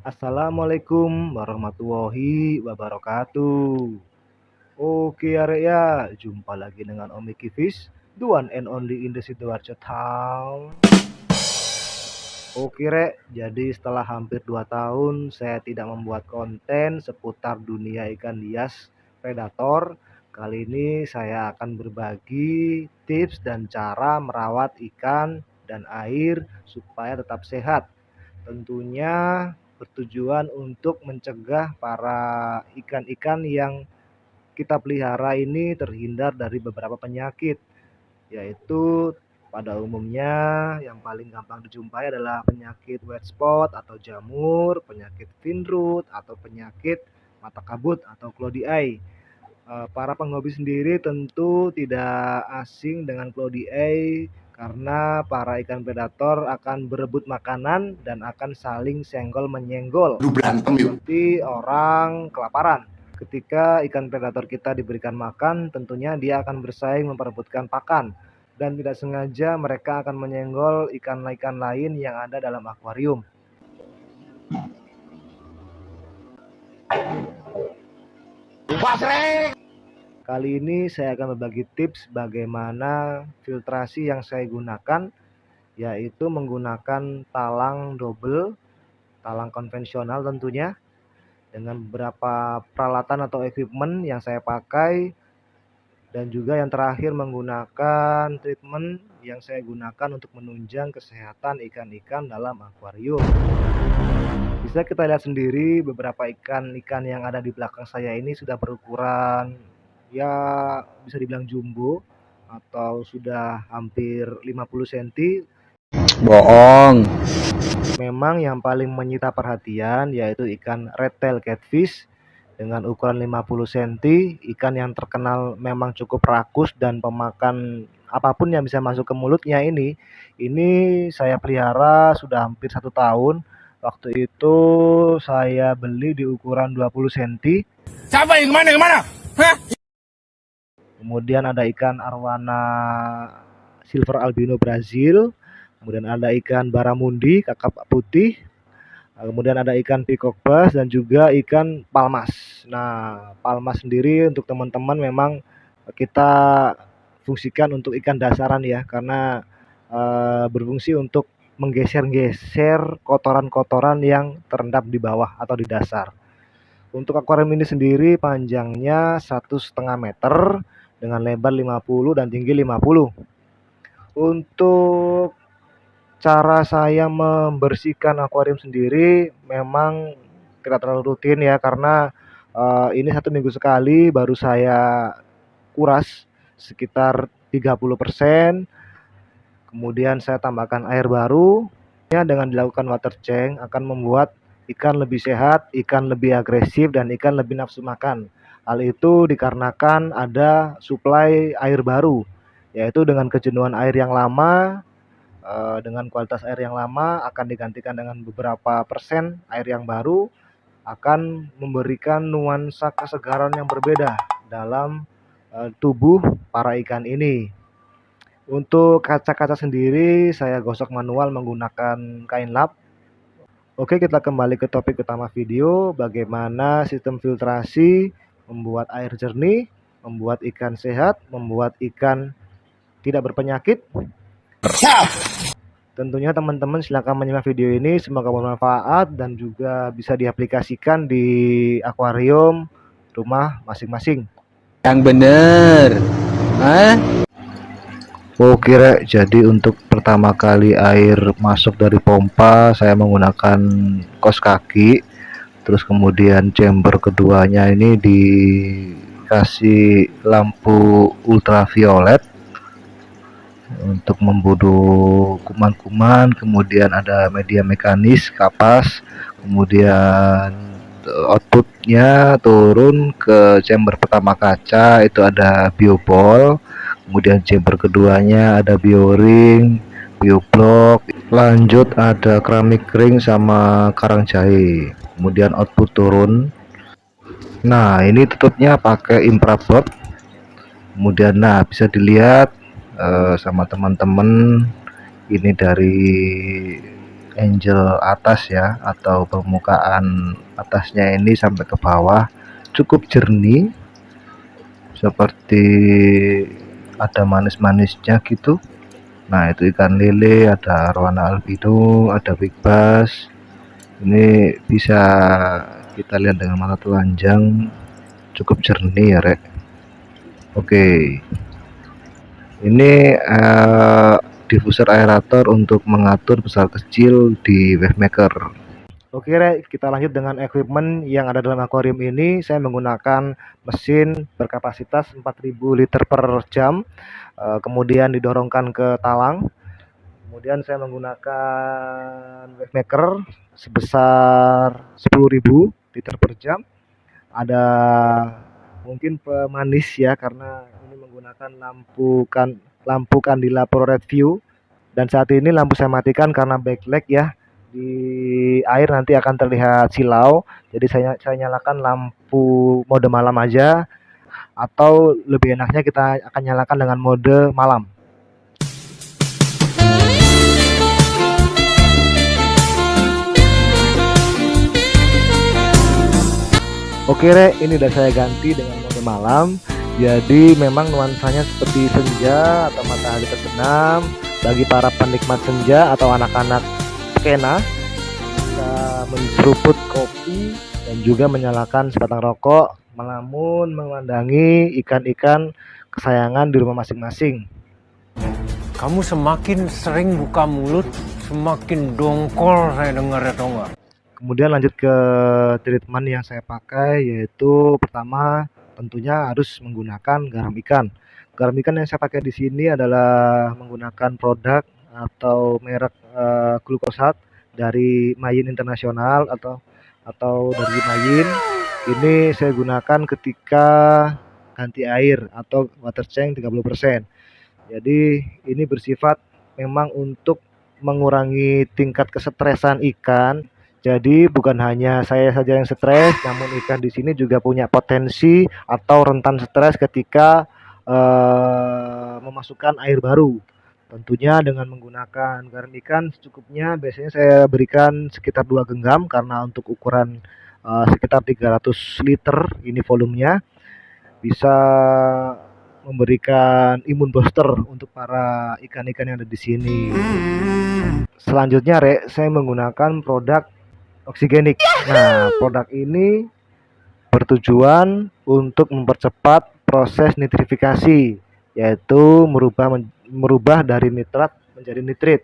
Assalamualaikum warahmatullahi wabarakatuh. Oke arek ya, jumpa lagi dengan Om Mickey Fish, the one and only in the Sidoarjo Town. Oke rek, jadi setelah hampir 2 tahun saya tidak membuat konten seputar dunia ikan hias predator. Kali ini saya akan berbagi tips dan cara merawat ikan dan air supaya tetap sehat. Tentunya bertujuan untuk mencegah para ikan-ikan yang kita pelihara ini terhindar dari beberapa penyakit, yaitu pada umumnya yang paling gampang dijumpai adalah penyakit white spot atau jamur, penyakit fin rot atau penyakit mata kabut atau cloudy eye. Para penghobi sendiri tentu tidak asing dengan cloudy eye karena para ikan predator akan berebut makanan dan akan saling senggol menyenggol seperti orang kelaparan. Ketika ikan predator kita diberikan makan, tentunya dia akan bersaing memperebutkan pakan dan tidak sengaja mereka akan menyenggol ikan-ikan lain yang ada dalam akuarium. Kali ini saya akan berbagi tips bagaimana filtrasi yang saya gunakan, yaitu menggunakan talang double, talang konvensional tentunya, dengan beberapa peralatan atau equipment yang saya pakai, dan juga yang terakhir menggunakan treatment yang saya gunakan untuk menunjang kesehatan ikan-ikan dalam akuarium. Bisa kita lihat sendiri beberapa ikan-ikan yang ada di belakang saya ini sudah berukuran ya bisa dibilang jumbo atau sudah hampir 50 cm. Bohong. Memang yang paling menyita perhatian yaitu ikan red tail catfish dengan ukuran 50 cm, ikan yang terkenal memang cukup rakus dan pemakan apapun yang bisa masuk ke mulutnya ini. Ini saya pelihara sudah hampir 1 tahun. Waktu itu saya beli di ukuran 20 cm. Siapa yang kemana? Hah? Kemudian ada ikan arwana silver albino Brazil. Kemudian ada ikan baramundi kakap putih. Kemudian ada ikan peacock bass dan juga ikan palmas. Nah, palmas sendiri untuk teman-teman memang kita fungsikan untuk ikan dasaran ya, karena berfungsi untuk menggeser-geser kotoran-kotoran yang terendap di bawah atau di dasar. Untuk akuarium ini sendiri panjangnya 1,5 meter dengan lebar 50 dan tinggi 50. Untuk cara saya membersihkan akuarium sendiri memang tidak terlalu rutin ya, karena ini 1 minggu sekali baru saya kuras sekitar 30%. Kemudian saya tambahkan air baru. Dengan dilakukan water change akan membuat ikan lebih sehat, ikan lebih agresif, dan ikan lebih nafsu makan. Hal itu dikarenakan ada suplai air baru, yaitu dengan kejenuhan air yang lama, dengan kualitas air yang lama akan digantikan dengan beberapa persen air yang baru, akan memberikan nuansa kesegaran yang berbeda dalam tubuh para ikan ini. Untuk kaca-kaca sendiri saya gosok manual menggunakan kain lap. Oke, kita kembali ke topik utama video, bagaimana sistem filtrasi membuat air jernih, membuat ikan sehat, membuat ikan tidak berpenyakit. Tentunya teman-teman silakan menyimak video ini, semoga bermanfaat dan juga bisa diaplikasikan di akuarium rumah masing-masing. Yang bener. Hah? Oke rek, jadi untuk pertama kali air masuk dari pompa saya menggunakan kos kaki, terus kemudian chamber keduanya ini di dikasih lampu ultraviolet untuk membunuh kuman-kuman, kemudian ada media mekanis, kapas, kemudian outputnya turun ke chamber pertama kaca, itu ada bioball, kemudian chamber keduanya ada bioring, bioblock, lanjut ada keramik ring sama karang jahe, kemudian output turun. Nah, ini tutupnya pakai infraboard. Kemudian nah bisa dilihat sama teman-teman, ini dari angel atas ya, atau permukaan atasnya ini sampai ke bawah cukup jernih, seperti ada manis-manisnya gitu. Nah, itu ikan lele, ada arwana albino, ada big bass. Ini bisa kita lihat dengan mata telanjang, cukup jernih ya rek. Oke, ini diffuser aerator untuk mengatur besar kecil di wavemaker. Oke rek, kita lanjut dengan equipment yang ada dalam akuarium ini. Saya menggunakan mesin berkapasitas 4000 liter per jam, kemudian didorongkan ke talang. Kemudian saya menggunakan wavemaker sebesar 10.000 liter per jam. Ada mungkin pemanis ya, karena ini menggunakan lampu kandila Pro Red View, dan saat ini lampu saya matikan karena backlight ya, di air nanti akan terlihat silau, jadi saya nyalakan lampu mode malam aja, atau lebih enaknya kita akan nyalakan dengan mode malam. Oke rek, ini udah saya ganti dengan mode malam. Jadi memang nuansanya seperti senja atau matahari terbenam. Bagi para penikmat senja atau anak-anak skena, bisa menseruput kopi dan juga menyalakan sebatang rokok, namun memandangi ikan-ikan kesayangan di rumah masing-masing. Kamu semakin sering buka mulut, semakin dongkol saya dengar ya, tau nggak? Kemudian lanjut ke treatment yang saya pakai, yaitu pertama tentunya harus menggunakan garam ikan. Garam ikan yang saya pakai di sini adalah menggunakan produk atau merek glukosat dari Mayin Internasional atau dari Mayin. Ini saya gunakan ketika ganti air atau water change 30%. Jadi ini bersifat memang untuk mengurangi tingkat kesetresan ikan. Jadi bukan hanya saya saja yang stres, namun ikan di sini juga punya potensi atau rentan stres ketika memasukkan air baru. Tentunya dengan menggunakan garam ikan secukupnya, biasanya saya berikan sekitar 2 genggam karena untuk ukuran sekitar 300 liter ini volumenya, bisa memberikan imun booster untuk para ikan-ikan yang ada di sini. Selanjutnya rek, saya menggunakan produk oksigenik. Nah, produk ini bertujuan untuk mempercepat proses nitrifikasi, yaitu merubah dari nitrat menjadi nitrit,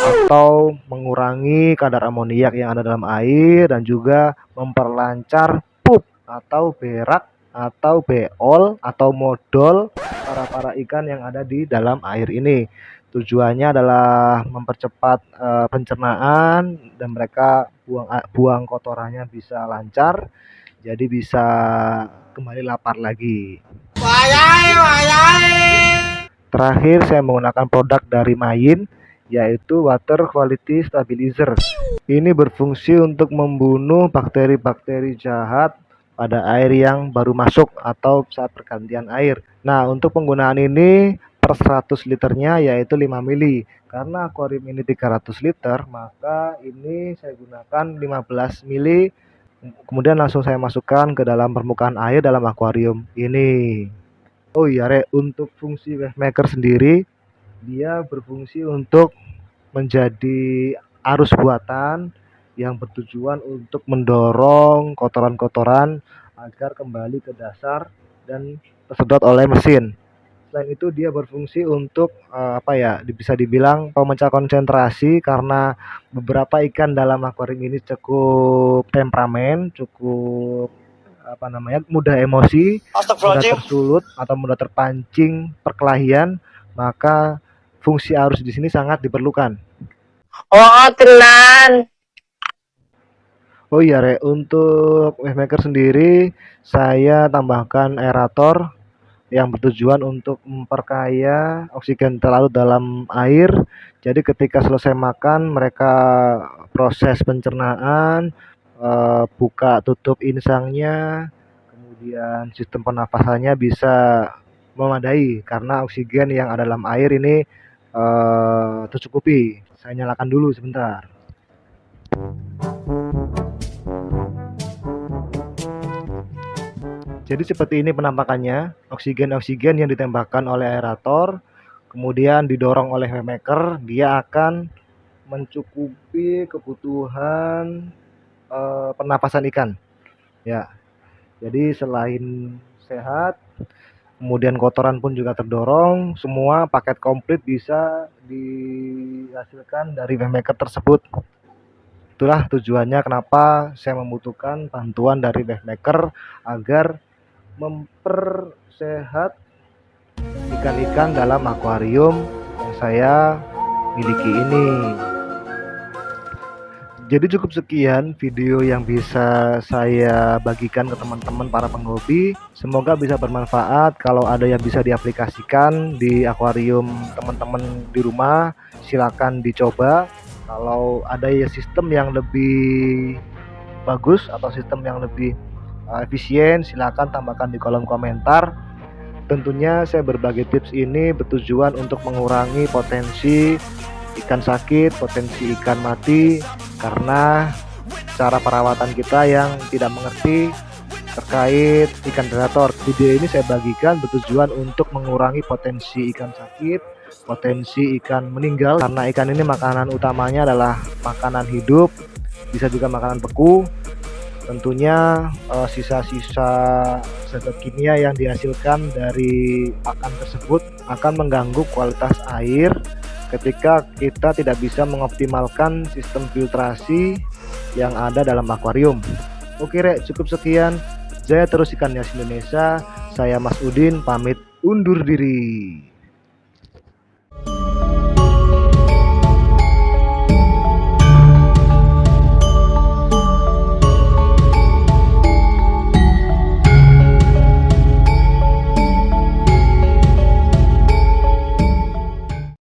atau mengurangi kadar amoniak yang ada dalam air, dan juga memperlancar pup atau berak atau beol atau modol para ikan yang ada di dalam air ini. Tujuannya adalah mempercepat pencernaan, dan mereka buang kotorannya bisa lancar, jadi bisa kembali lapar lagi. Terakhir saya menggunakan produk dari Mayin, yaitu Water Quality Stabilizer. Ini berfungsi untuk membunuh bakteri-bakteri jahat pada air yang baru masuk atau saat pergantian air. Nah, untuk penggunaan ini per 100 liternya yaitu 5 mili. Karena akuarium ini 300 liter, maka ini saya gunakan 15 mili. Kemudian langsung saya masukkan ke dalam permukaan air dalam akuarium ini. Oh iya Re, untuk fungsi wavemaker sendiri, dia berfungsi untuk menjadi arus buatan yang bertujuan untuk mendorong kotoran-kotoran agar kembali ke dasar dan tersedot oleh mesin. Selain itu dia berfungsi untuk bisa dibilang pemecah konsentrasi, karena beberapa ikan dalam akuarium ini cukup temperamen, cukup mudah emosi, mudah Astagfirullahaladzim. tersulut atau mudah terpancing perkelahian, maka fungsi arus di sini sangat diperlukan. Oh, tenan. Oh iya, Rek, untuk wavemaker sendiri saya tambahkan aerator yang bertujuan untuk memperkaya oksigen terlarut dalam air. Jadi ketika selesai makan, mereka proses pencernaan, buka tutup insangnya, kemudian sistem pernafasannya bisa memadai karena oksigen yang ada dalam air ini tercukupi. Saya nyalakan dulu sebentar. Jadi seperti ini penampakannya, oksigen-oksigen yang ditembakkan oleh aerator, kemudian didorong oleh wavemaker, dia akan mencukupi kebutuhan pernapasan ikan. Ya, jadi selain sehat, kemudian kotoran pun juga terdorong, semua paket komplit bisa dihasilkan dari wavemaker tersebut. Itulah tujuannya kenapa saya membutuhkan bantuan dari wavemaker agar mempersehat ikan-ikan dalam akuarium yang saya miliki ini. Jadi cukup sekian video yang bisa saya bagikan ke teman-teman para penghobi. Semoga bisa bermanfaat. Kalau ada yang bisa diaplikasikan di akuarium teman-teman di rumah, silakan dicoba. Kalau ada ya sistem yang lebih bagus atau sistem yang lebih efisien, silakan tambahkan di kolom komentar. Tentunya saya berbagi tips ini bertujuan untuk mengurangi potensi ikan sakit, potensi ikan mati karena cara perawatan kita yang tidak mengerti terkait ikan predator. Video ini saya bagikan bertujuan untuk mengurangi potensi ikan sakit, potensi ikan meninggal karena ikan ini makanan utamanya adalah makanan hidup, bisa juga makanan beku. Tentunya sisa-sisa zat kimia yang dihasilkan dari pakan tersebut akan mengganggu kualitas air ketika kita tidak bisa mengoptimalkan sistem filtrasi yang ada dalam akuarium. Oke, Rek, cukup sekian. Saya terus ikan hias Indonesia. Saya Mas Udin pamit undur diri.